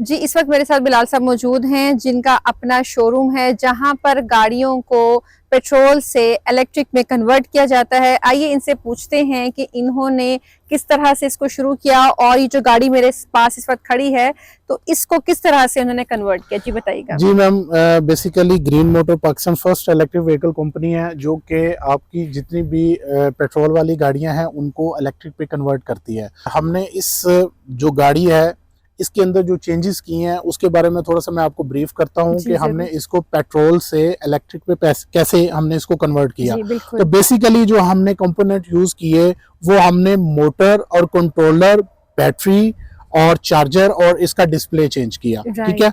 जी, इस वक्त मेरे साथ बिलाल साहब मौजूद हैं जिनका अपना शोरूम है जहां पर गाड़ियों को पेट्रोल से इलेक्ट्रिक में कन्वर्ट किया जाता है। आइए इनसे पूछते हैं कि इन्होंने किस तरह से इसको शुरू किया और ये जो गाड़ी मेरे पास इस वक्त खड़ी है तो इसको किस तरह से उन्होंने कन्वर्ट किया। जी बताइएगा। जी ma'am, basically green motor Pakistan first electric vehicle company है जो कि आपकी जितनी भी पेट्रोल वाली गाड़ियां हैं उनको इलेक्ट्रिक पे कन्वर्ट करती है। हमने इस जो गाड़ी है इसके अंदर जो चेंजेस किए हैं उसके बारे में थोड़ा सा मैं आपको ब्रीफ करता हूं कि हमने इसको पेट्रोल से इलेक्ट्रिक पे कैसे हमने इसको कन्वर्ट किया। तो बेसिकली जो हमने कंपोनेंट यूज किए वो हमने मोटर और कंट्रोलर, बैटरी और चार्जर और इसका डिस्प्ले चेंज किया। ठीक है,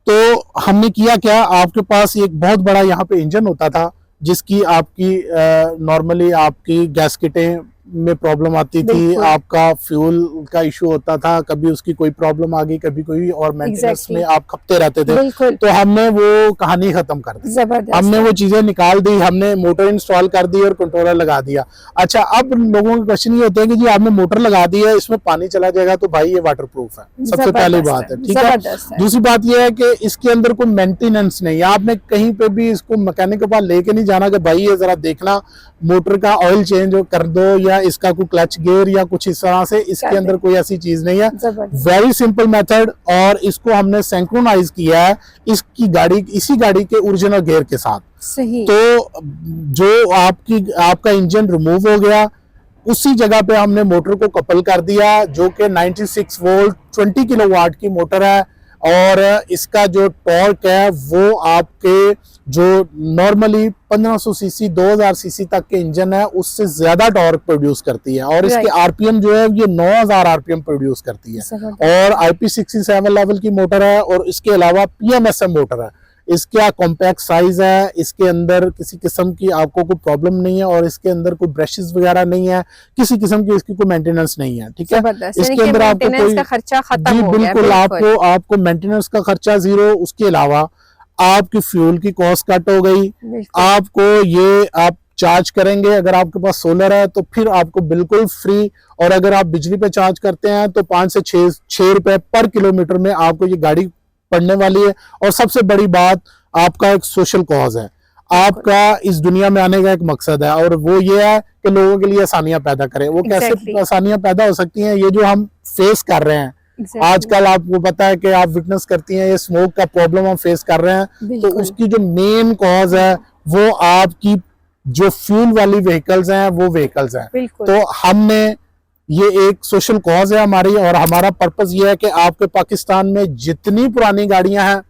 तो हमने किया क्या, आपके पास एक बहुत बड़ा यहाँ पे इंजन होता था जिसकी आपकी नॉर्मली आपकी गैसकिटें में प्रॉब्लम आती थी, आपका फ्यूल का इशू होता था, कभी उसकी कोई प्रॉब्लम आ गई, कभी कोई और मेंटेनेंस में आप खपते रहते थे। तो हमने वो कहानी खत्म कर दी, हमने वो चीजें निकाल दी, हमने मोटर इंस्टॉल कर दी और कंट्रोलर लगा दिया। अच्छा, अब लोगों के क्वेश्चन ये होते हैं कि जी आपने मोटर लगा दी है, इसमें पानी चला जाएगा, तो भाई ये वाटर प्रूफ है, सबसे पहली बात है। ठीक है, दूसरी बात ये है कि इसके अंदर कोई मेंटेनेंस नहीं है, आपने कहीं पे भी इसको मैकेनिक के पास लेके नहीं जाना कि भाई ये जरा देखना मोटर का ऑयल चेंज कर दो या इसका कोई क्लच गियर या कुछ इस तरह से, इसके अंदर कोई ऐसी चीज नहीं है। वेरी सिंपल मेथड, और इसको हमने सिंक्रोनाइज किया है इसी गाड़ी के ओरिजिनल गियर के साथ। सही। तो जो आपका इंजन रिमूव हो गया उसी जगह पे हमने मोटर को कपल कर दिया जो कि 96 वोल्ट 20 किलोवाट की मोटर है, और इसका जो टॉर्क है वो आपके जो नॉर्मली 1500 सीसी 2000 सीसी तक के इंजन है उससे ज्यादा टॉर्क प्रोड्यूस करती है, और इसके आरपीएम जो है ये 9000 आरपीएम प्रोड्यूस करती है, और IP67 लेवल की मोटर है, और इसके अलावा PMSM मोटर है। इसका कॉम्पैक्ट साइज है, इसके अंदर किसी किस्म की आपको कोई प्रॉब्लम नहीं है, और इसके अंदर कोई ब्रशेस वगैरह नहीं है, किसी किस्म की इसकी कोई मेंटेनेंस नहीं है। ठीक है, इसके अंदर आपको कोई खर्चा खत्म हो गया, बिल्कुल आपको मेंटेनेंस का खर्चा जीरो, उसके अलावा आपकी फ्यूल की कॉस्ट कट हो गई। आपको ये आप चार्ज करेंगे, अगर आपके पास सोलर है तो फिर आपको बिल्कुल फ्री, और अगर आप बिजली पे चार्ज करते हैं तो 5 से 6 रुपए पर किलोमीटर में आपको ये गाड़ी पड़ने वाली है। और सबसे बड़ी बात, आपका एक सोशल कॉज है, आपका इस दुनिया में आने का एक मकसद है, और वो ये है कि लोगों के लिए आसानियां पैदा करें। वो कैसे आसानियां पैदा हो सकती हैं, ये जो हम फेस कर रहे हैं आजकल, आपको पता है कि आप विटनेस करती हैं, ये स्मोक का प्रॉब्लम हम फेस कर रहे हैं, तो उसकी जो मेन कॉज है वो आपकी जो फ्यूल वाली व्हीकल्स हैं वो व्हीकल्स हैं। तो हमने ये एक सोशल कॉज है हमारी, और हमारा पर्पस ये है कि आपके पाकिस्तान में जितनी पुरानी गाड़ियां हैं,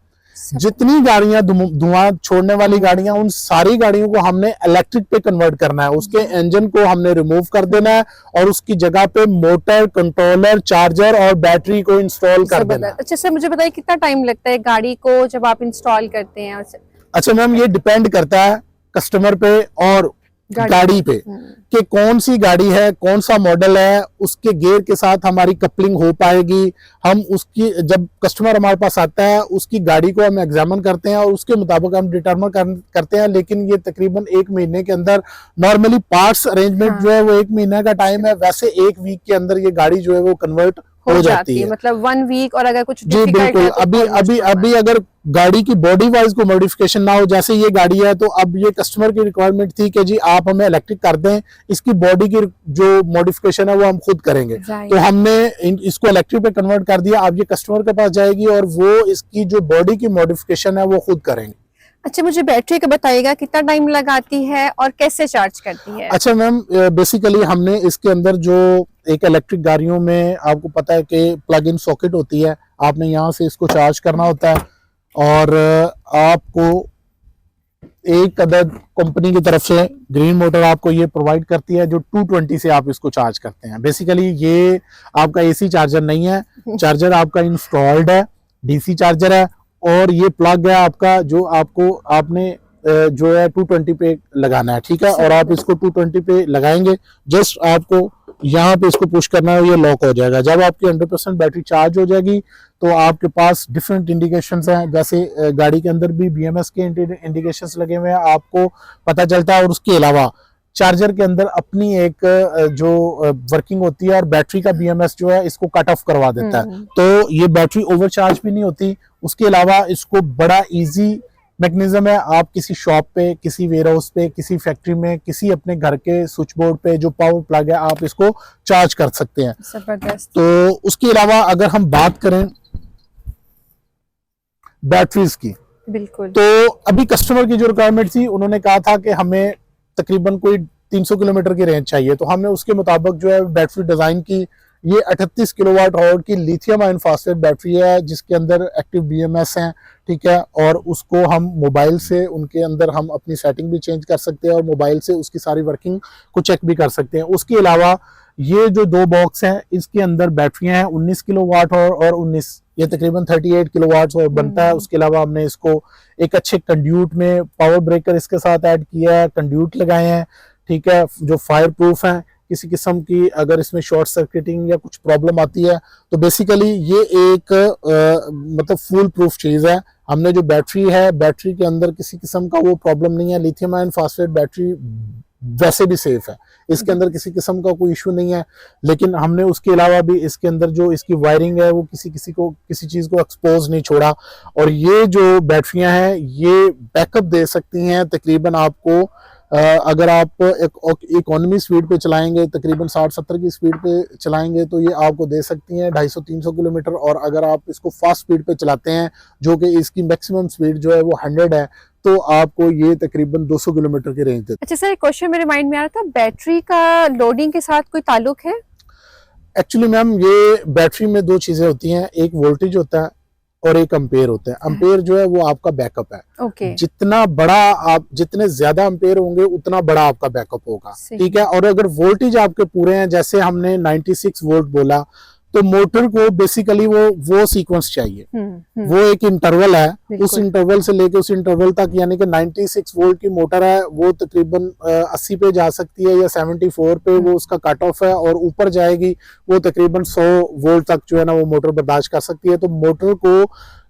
जितनी गाड़ियां धुआं छोड़ने वाली गाड़ियां, उन सारी गाड़ियों को हमने इलेक्ट्रिक पे कन्वर्ट करना है। उसके इंजन को हमने रिमूव कर देना है और उसकी जगह पे मोटर, कंट्रोलर, चार्जर और बैटरी को इंस्टॉल कर देना है। अच्छा सर, मुझे बताइए कितना टाइम लगता है गाड़ी को जब आप इंस्टॉल करते हैं? अच्छा मैम, ये डिपेंड करता है कस्टमर पे और गाड़ी पे कि कौन सी गाड़ी है, कौन सा मॉडल है, उसके गियर के साथ हमारी कपलिंग हो पाएगी। हम उसकी, जब कस्टमर हमारे पास आता है उसकी गाड़ी को हम एग्जामिन करते हैं और उसके मुताबिक हम डिटरमिन करते हैं, लेकिन ये तकरीबन 1 महीने के अंदर, नॉर्मली पार्ट्स अरेंजमेंट जो है वो 1 महीने का टाइम है, वैसे 1 वीक के अंदर ये गाड़ी जो है वो कन्वर्ट हो जाती है, मतलब 1 वीक। और अगर कुछ जी बिल्कुल, अभी अगर गाड़ी की बॉडी वाइज को मॉडिफिकेशन ना हो, जैसे ये गाड़ी है तो अब ये कस्टमर की रिक्वायरमेंट थी कि जी आप हमें इलेक्ट्रिक कर दें, इसकी बॉडी की जो मॉडिफिकेशन है वो हम खुद करेंगे, तो हमने इसको इलेक्ट्रिक पे कन्वर्ट कर दिया। अब ये कस्टमर के पास जाएगी और वो इसकी जो बॉडी की मॉडिफिकेशन है वो खुद करेंगे। अच्छा, मुझे बैटरी का बताइएगा कितना टाइम लगाती है और कैसे चार्ज करती है? अच्छा मैम, बेसिकली हमने इसके अंदर जो एक इलेक्ट्रिक गाड़ियों में आपको पता है कि प्लग इन सॉकेट होती है, आपने यहाँ से इसको चार्ज करना होता है, और आपको एक अदद कंपनी की तरफ से ग्रीन मोटर आपको ये प्रोवाइड करती है जो 220 से आप इसको चार्ज करते हैं। बेसिकली ये आपका AC चार्जर नहीं है, चार्जर आपका इंस्टॉल्ड है, DC चार्जर है, और ये प्लग है आपका जो आपने जो है 220 पे लगाना है। ठीक है, और आप इसको 220 पे लगाएंगे, जस्ट आपको यहाँ पे इसको पुश करना है, ये लॉक हो जाएगा। जब आपकी 100% बैटरी चार्ज हो जाएगी तो आपके पास डिफरेंट इंडिकेशंस हैं, जैसे गाड़ी के अंदर भी BMS के इंडिकेशंस लगे हुए हैं, आपको पता चलता है, और उसके अलावा चार्जर के अंदर अपनी एक जो वर्किंग होती है और बैटरी का BMS जो है इसको कट ऑफ करवा देता है, तो ये बैटरी ओवरचार्ज भी नहीं होती। उसके अलावा इसको बड़ा इजी मैकेनिज्म है, आप किसी शॉप पे, किसी वेयर हाउस पे, किसी फैक्ट्री में, किसी अपने घर के स्विच बोर्ड पे जो पावर प्लग है आप इसको चार्ज कर सकते हैं। जबरदस्त। तो उसके अलावा अगर हम बात करें बैटरीज की, बिल्कुल। तो अभी कस्टमर की जो रिक्वायरमेंट थी, उन्होंने कहा था कि हमें तकरीबन कोई 300 किलोमीटर की रेंज चाहिए, तो हमने उसके मुताबिक जो है बैटरी डिजाइन की। ये 38 किलोवाट आवर की लिथियम आयन फास्फेट बैटरी है जिसके अंदर एक्टिव BMS है, ठीक है, और उसको हम मोबाइल से उनके अंदर हम अपनी सेटिंग भी चेंज कर सकते हैं और मोबाइल से उसकी सारी वर्किंग को चेक भी कर सकते हैं। उसके अलावा ये जो 2 बॉक्स हैं इसके अंदर बैटरियां हैं 19 किलोवाट और 19, ये तकरीबन 38 किलोवाट और बनता है। उसके अलावा हमने इसको एक अच्छे कंड्यूट में पावर ब्रेकर इसके साथ ऐड किया है, कंड्यूट लगाए हैं, ठीक है, जो फायर प्रूफ हैं। किसी किस्म की अगर इसमें शॉर्ट सर्किटिंग या कुछ प्रॉब्लम आती है तो बेसिकली ये एक मतलब फुल प्रूफ चीज है। हमने जो बैटरी है, बैटरी के अंदर किसी किस्म का वो प्रॉब्लम नहीं है। लिथियम आयन फास्फेट बैटरी वैसे भी सेफ है, इसके अंदर किसी किस्म का कोई इशू नहीं है, लेकिन हमने उसके अलावा भी इसके अंदर जो इसकी वायरिंग है वो किसी को किसी चीज को एक्सपोज नहीं छोड़ा। और ये जो बैटरियां हैं ये बैकअप दे सकती हैं तकरीबन आपको, अगर आप एक इकोनॉमी स्पीड पे चलाएंगे, तकरीबन 60-70 की स्पीड पे चलाएंगे तो ये आपको दे सकती हैं 250-300 किलोमीटर। और अगर आप इसको फास्ट स्पीड पे चलाते हैं, जो कि इसकी मैक्सिमम स्पीड जो है वो 100 है, तो आपको ये तकरीबन 200 किलोमीटर की रेंज देती है। अच्छा सर, एक क्वेश्चन मेरे माइंड में आ रहा था, बैटरी का लोडिंग के साथ कोई ताल्लुक है? एक्चुअली मैम ये बैटरी में 2 चीजें होती हैं, एक वोल्टेज होता है और एक अम्पेयर होता है। अम्पेयर जो है वो आपका बैकअप है। ओके। जितना बड़ा आप, जितने ज्यादा अम्पेयर होंगे उतना बड़ा आपका बैकअप होगा, ठीक है। और अगर वोल्टेज आपके पूरे हैं, जैसे हमने 96 वोल्ट बोला, तो मोटर को बेसिकली वो सीक्वेंस चाहिए। वो एक इंटरवल है, उस इंटरवल से लेके उस इंटरवल तक, यानी कि 96 वोल्ट की मोटर है वो तकरीबन 80 पे जा सकती है या 74 पे वो उसका कट ऑफ है, और ऊपर जाएगी वो तकरीबन 100 वोल्ट तक जो है ना वो मोटर बर्दाश्त कर सकती है। तो मोटर को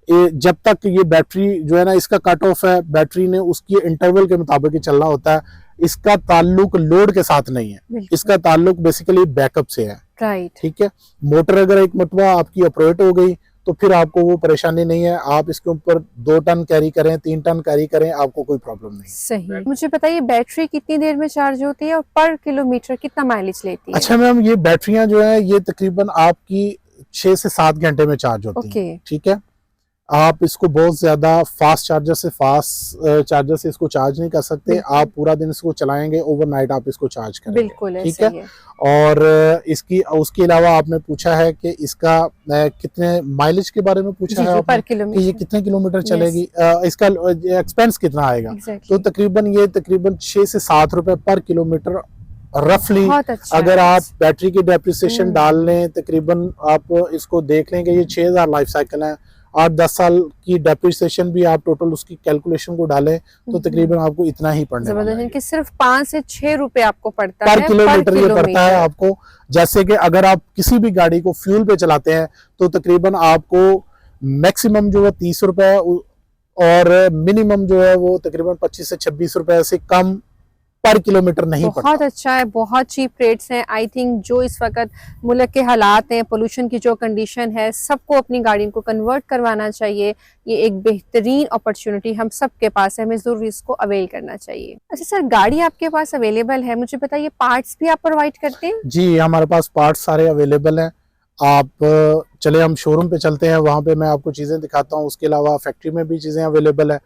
जब तक ये बैटरी जो है ना इसका कट ऑफ है, बैटरी ने उसकी इंटरवल के मुताबिक ही चलना होता है। इसका ताल्लुक लोड के साथ नहीं है, इसका ताल्लुक बेसिकली बैकअप से है, राइट, ठीक है। मोटर अगर एक मरतबा आपकी ऑपरेट हो गई तो फिर आपको वो परेशानी नहीं है, आप इसके ऊपर 2 टन कैरी करें, 3 टन कैरी करें, आपको कोई प्रॉब्लम नहीं। सही। मुझे बताइए बैटरी कितनी देर में चार्ज होती है और पर किलोमीटर कितना माइलेज लेती है? अच्छा मैम, ये बैटरियां जो है ये तकरीबन आपकी 6 से 7 घंटे में चार्ज होती है, ठीक है। आप इसको बहुत ज्यादा फास्ट चार्जर से इसको चार्ज नहीं कर सकते। आप पूरा दिन इसको चलाएंगे, ओवरनाइट आप इसको चार्ज करेंगे, बिल्कुल, ठीक है। और उसके अलावा आपने पूछा है कि इसका कितने माइलेज के बारे में पूछा है आपने, कि ये कितने किलोमीटर चलेगी, इसका एक्सपेंस कितना आएगा। तो तकरीबन 6 से 7 रुपए पर किलोमीटर रफली। अच्छा अगर आप बैटरी की डेप्रिसिएशन डाल लें, तकरीबन आप इसको देख लें कि ये 6000 लाइफ साइकिल है, 8-10 साल की डेप्रिसिएशन भी आप टोटल उसकी कैलकुलेशन को डालें तो तकरीबन आपको इतना ही पड़ने वाला है। कि सिर्फ 5 से 6 रुपए आपको पड़ता है पर किलोमीटर ये पड़ता है आपको। जैसे कि अगर आप किसी भी गाड़ी को फ्यूल पे चलाते हैं तो तकरीबन आपको मैक्सिमम जो है 30 रुपए और मिनिमम जो है वो तकरीबन 25 से 26 रुपए से कम पर किलोमीटर नहीं पड़ता। बहुत अच्छा है, बहुत चीप रेट्स हैं। आई थिंक जो इस वक्त मुल्क के हालात हैं, पोल्यूशन की जो कंडीशन है, सबको अपनी गाड़ी को कन्वर्ट करवाना चाहिए। ये एक बेहतरीन अपॉर्चुनिटी हम सब के पास है, हमें जरूर इसको अवेल करना चाहिए। अच्छा सर, गाड़ी आपके पास अवेलेबल है, मुझे बताइए पार्ट्स भी आप प्रोवाइड करते हैं? जी, हमारे पास पार्ट्स सारे अवेलेबल हैं। आप चले हम शोरूम पे चलते हैं, वहाँ पे मैं आपको चीज़ें दिखाता हूँ। उसके अलावा फैक्ट्री में भी चीज़ें अवेलेबल है,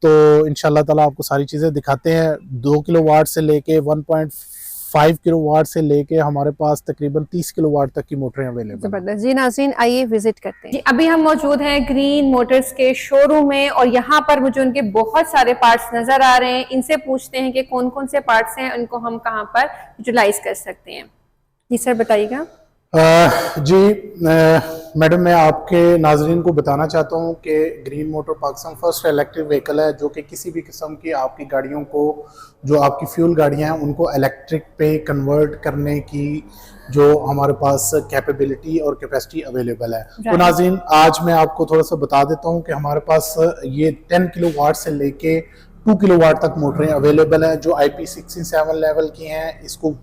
तो इंशाल्लाह ताला आपको सारी चीज़ें दिखाते हैं। 2 किलोवाट से लेके 1.5 किलोवाट से लेके हमारे पास तकरीबन 30 किलोवाट तक की मोटरें अवेलेबल। जबरदस्त जी। नाज़रीन आइए विजिट करते हैं। अभी हम मौजूद हैं ग्रीन मोटर्स के शोरूम में और यहाँ पर मुझे उनके बहुत सारे पार्ट्स नजर आ रहे हैं। इनसे पूछते हैं कि कौन कौन से पार्ट्स हैं, उनको हम कहाँ पर यूटिलाइज कर सकते हैं। जी सर बताइएगा। जी मैडम, मैं आपके नाजरीन को बताना चाहता हूँ कि green motor Pakistan first electric vehicle है जो कि किसी भी किस्म की आपकी गाड़ियों को, जो आपकी फ्यूल गाड़ियाँ हैं उनको इलेक्ट्रिक पे कन्वर्ट करने की जो हमारे पास कैपेबिलिटी और कैपेसिटी अवेलेबल है। तो नाजरीन आज मैं आपको थोड़ा सा बता देता हूँ कि हमारे पास ये 10 किलोवाट से लेके 2 किलोवाट तक मोटरें अवेलेबल हैं जो IP67 लेवल की हैं। इसको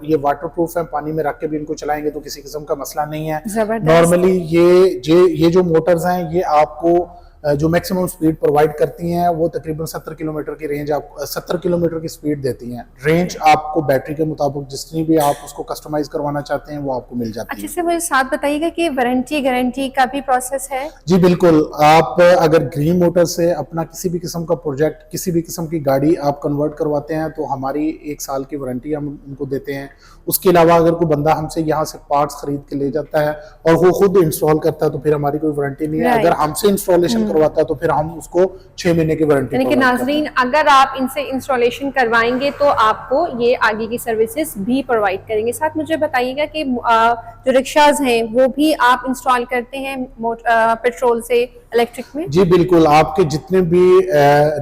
ये वाटरप्रूफ है, पानी में रख के भी इनको चलाएंगे तो किसी किस्म का मसला नहीं है। नॉर्मली ये जो मोटर्स हैं ये आपको जो मैक्सिमम स्पीड प्रोवाइड करती हैं वो तकरीबन 70 किलोमीटर की रेंज, आप 70 किलोमीटर की स्पीड देती हैं। रेंज आपको बैटरी के मुताबिक जितनी भी आप उसको कस्टमाइज करवाना चाहते हैं वो आपको मिल जाती है। अच्छा से मुझे साथ बताइएगा कि वारंटी गारंटी का भी प्रोसेस है? जी बिल्कुल, आप अगर ग्रीन मोटर से अपना किसी भी किस्म का प्रोजेक्ट, किसी भी किस्म की गाड़ी आप कन्वर्ट करवाते हैं तो हमारी 1 साल की वारंटी हम उनको देते हैं। उसके अलावा अगर कोई बंदा हमसे यहाँ से पार्ट्स खरीद के ले जाता है और वो खुद इंस्टॉल करता है तो फिर हमारी कोई वारंटी नहीं है। अगर हमसे इंस्टॉलेशन करवाता है तो फिर हम उसको 6 महीने की वारंटी। यानी कि नाजरीन, अगर आप इनसे इंस्टॉलेशन करवाएंगे तो आपको ये आगे की सर्विसेज भी प्रोवाइड करेंगे। साथ मुझे बताइएगा कि जो रिक्शाज हैं वो भी आप इंस्टॉल करते हैं पेट्रोल से इलेक्ट्रिक में? जी बिल्कुल, आपके जितने भी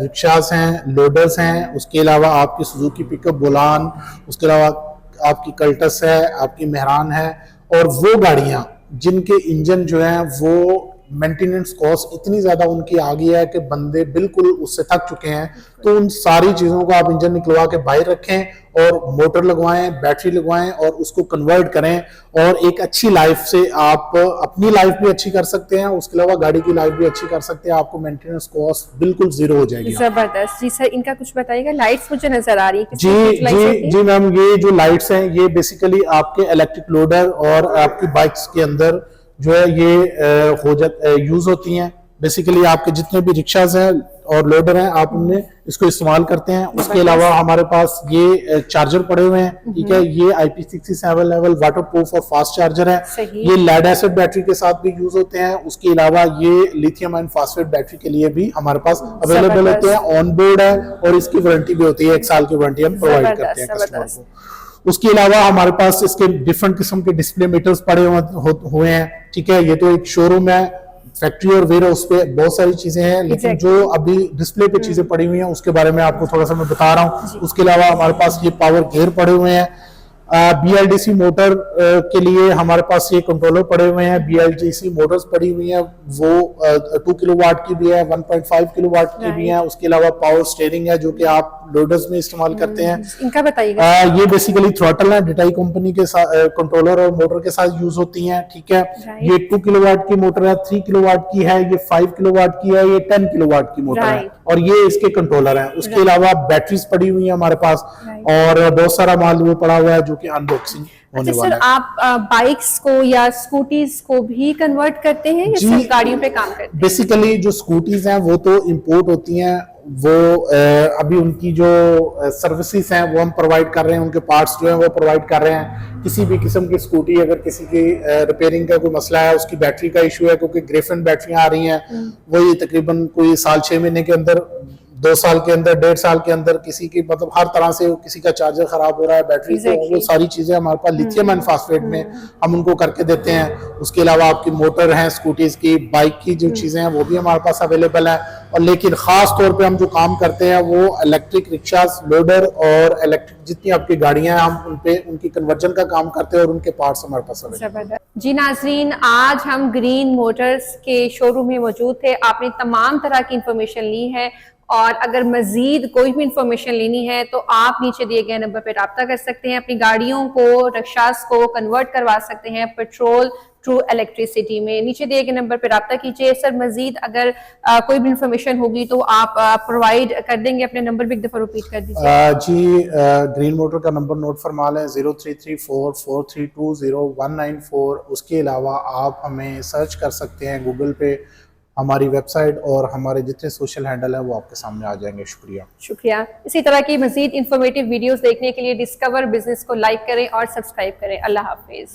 रिक्शाज हैं, लोडर्स हैं, उसके अलावा आपकी सुजुकी पिकअप बोलान, उसके अलावा आपकी कल्टस है, आपकी मेहरान है, और वो गाड़ियां जिनके इंजन जो है वो मेंटेनेंस कॉस्ट इतनी ज्यादा उनकी आ गई है कि बंदे बिल्कुल उससे थक चुके हैं, तो उन सारी चीजों को आप इंजन निकलवा के बाहर रखें और मोटर लगवाएं, बैटरी लगवाएं और उसको कन्वर्ट करें और एक अच्छी लाइफ से आप अपनी लाइफ भी अच्छी कर सकते हैं, उसके अलावा गाड़ी की लाइफ भी अच्छी कर सकते हैं। आपको मेंटेनेंस कॉस्ट बिल्कुल जीरो हो जाएगी। जबरदस्त। जी सर, इनका कुछ बताइएगा। लाइट्स मुझे नजर आ रही है। जी मैम, ये जो लाइट्स हैं ये बेसिकली आपके इलेक्ट्रिक लोडर और आपकी बाइक्स के अंदर जो है ये यूज होती हैं। बेसिकली आपके जितने भी रिक्शाज हैं और लोडर हैं आप उनमें इसको इस्तेमाल करते हैं। उसके अलावा हमारे पास ये चार्जर पड़े हुए हैं, ठीक है। ये IP67 लेवल वाटरप्रूफ और फास्ट चार्जर है। ये लेड एसिड बैटरी के साथ भी यूज होते हैं। उसके अलावा ये लिथियम आयन फास्फेट बैटरी के लिए भी हमारे पास अवेलेबल होते हैं। ऑन बोर्ड है और इसकी वारंटी भी होती है, 1 साल की वारंटी हम प्रोवाइड करते हैं कस्टमर को। उसके अलावा हमारे पास इसके डिफरेंट किस्म के डिस्प्ले मीटर्स पड़े हुए हैं, ठीक है। ये तो एक शोरूम है, फैक्ट्री और वेयर हाउस पे बहुत सारी चीजें हैं, लेकिन जो अभी डिस्प्ले पे चीजें पड़ी हुई हैं उसके बारे में आपको थोड़ा सा मैं बता रहा हूँ। उसके अलावा हमारे पास ये पावर गेयर पड़े हुए हैं। BLDC मोटर के लिए हमारे पास ये कंट्रोलर पड़े हुए हैं। BLDC मोटर्स पड़ी हुई हैं, वो 2 किलोवाट की भी है, 1.5 किलोवाट की भी है। उसके अलावा पावर स्टीयरिंग है जो कि आप लोडर्स में इस्तेमाल करते हैं। इनका बताइएगा। ये बेसिकली थ्रॉटल है, डिटाई कंपनी के साथ कंट्रोलर और मोटर के साथ यूज होती हैं, ठीक है। ये 2 किलोवाट की मोटर है, 3 किलोवाट की है, ये 5 किलोवाट की है, ये 10 किलोवाट की मोटर है और ये इसके कंट्रोलर है। उसके अलावा बैटरीज पड़ी हुई है हमारे पास और बहुत सारा माल वो पड़ा हुआ है जो कि अनबॉक्सिंग होने वाला है। आप बाइक्स को या स्कूटीज को भी कन्वर्ट करते हैं या सिर्फ गाड़ियों पे काम करते हैं? बेसिकली जो स्कूटीज हैं वो तो इंपोर्ट होती हैं, वो अभी उनकी जो सर्विसेज हैं वो हम प्रोवाइड कर रहे हैं, उनके पार्ट्स जो हैं वो प्रोवाइड कर रहे हैं। किसी भी किस्म की स्कूटी अगर किसी की रिपेयरिंग का कोई मसला है, उसकी बैटरी का इशू है, क्योंकि ग्रेफन बैटरियां आ रही हैं, वो ये तकरीबन कोई साल 6 महीने के अंदर, 2 साल के अंदर, 1.5 साल के अंदर किसी की मतलब हर तरह से किसी का चार्जर खराब हो रहा है, बैटरी तो वो सारी चीजें हमारे पास लिथियम आयन फास्फेट में हम उनको करके देते हैं। उसके अलावा आपकी मोटर है, स्कूटीज की, बाइक की जो चीजें हैं वो भी हमारे पास अवेलेबल है। और लेकिन खास तौर पे हम जो काम करते हैं वो इलेक्ट्रिक रिक्शास, लोडर और इलेक्ट्रिक जितनी आपकी गाड़ियां हैं हम उनपे उनकी कन्वर्जन का काम करते हैं और उनके पार्ट्स हमारे पास अवेलेबल है। जी नाजरीन, आज हम ग्रीन मोटर्स के शोरूम में मौजूद थे। आपने तमाम तरह की इंफॉर्मेशन ली है और अगर मजीद कोई भी इंफॉर्मेशन लेनी है तो आप नीचे दिए गए नंबर पर रब्ता कर सकते हैं। अपनी गाड़ियों को, रिक्शास को कन्वर्ट करवा सकते हैं पेट्रोल टू इलेक्ट्रिसिटी में। नीचे दिए गए नंबर पर रब्ता कीजिए। सर मजीद अगर कोई भी इंफॉर्मेशन होगी तो आप प्रोवाइड कर देंगे? अपने नंबर भी एक दफा रिपीट कर दीजिए। जी ग्रीन मोटर का नंबर नोट फरमा लें, 0334432019 उसके अलावा आप हमें सर्च कर सकते हैं गूगल पे, हमारी वेबसाइट और हमारे जितने सोशल हैंडल हैं वो आपके सामने आ जाएंगे। शुक्रिया। इसी तरह की मजीद इंफॉर्मेटिव वीडियोस देखने के लिए डिस्कवर बिजनेस को लाइक करें और सब्सक्राइब करें। अल्लाह हाफिज।